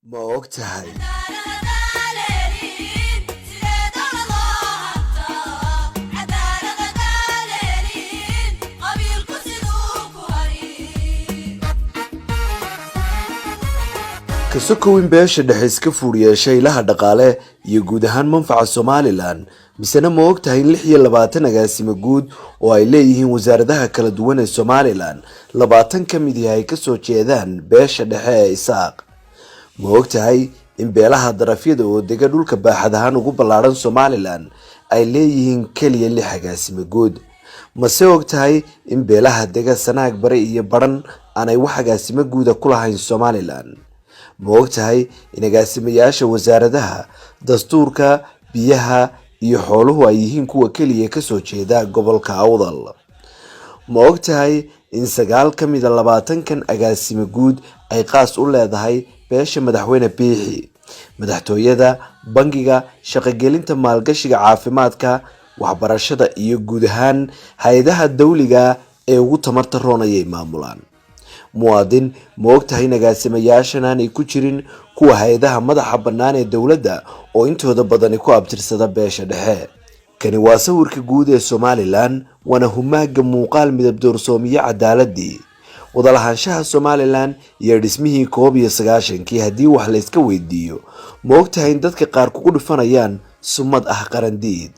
Ma ogtahay kasoo beesha dhexe iska fuuriyeeshay ilaha dhaqaale iyo guud ahaan manfaca Somaliland misana ma ogtahay 26 agaasimo guud oo ay leeyihiin wasaaradaha kala duwan ee Somaliland 20 kamid yahay ka soo jeedaan beesha dhexe ee Isaaq ma ogtahay in beelaha darafyada oo dega dhulka baaxadahan ugu ballaaran Somaliland ay leeyihiin kaliya 6 agaasimo guud ma se ogtahay in beelaha dega Sanaag Bari iyo Baran aanay wax agaasimo guud ku lahayn Somaliland ma ogtahay in agaasimayaasha wasaaradaha dastuurka biyaha iyo xooluhu ay yihiin kuwa kaliya ka soo jeeda gobolka Awdal ma ogtahay in 9 kamid ah 20kan agaasimo guud ay qaas u leedahay beesha madaxweyne Biixi madaxtooyada bangiga shaqagelinta maalgashiga caafimaadka waxbarashada iyo guud ahaan hay'adaha dawliga ee ugu tamarta roonayay maamulaan muwaadin ma ogtahay in agaasimayaashan aanay ku jirin kuwa hay'adaha madaxa bannaan ee dawladda oo intooda badan ku abtirsada beesha dhexe kani waa sawirka guud ee Somaliland wana humaaga muuqaal midab doorsoomiye cadaaladii wada lahaanshaha Somaliland iyo dhismihii 19 hadii wax la iska weydiiyo ma ogtahay in dadka qaar ku dhufanayaan sumad ah qarandiid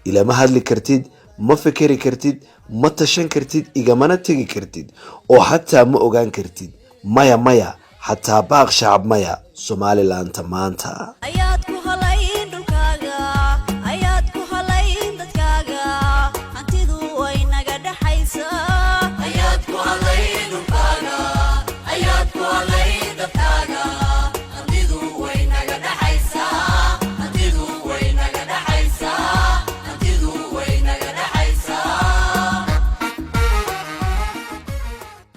ila ma hadli kartid ma fikiri kartid ma tashan kartid igamana tagi kartid oo hatta ma ogaan kartid maya hatta baaq shacab maya Somaliland maanta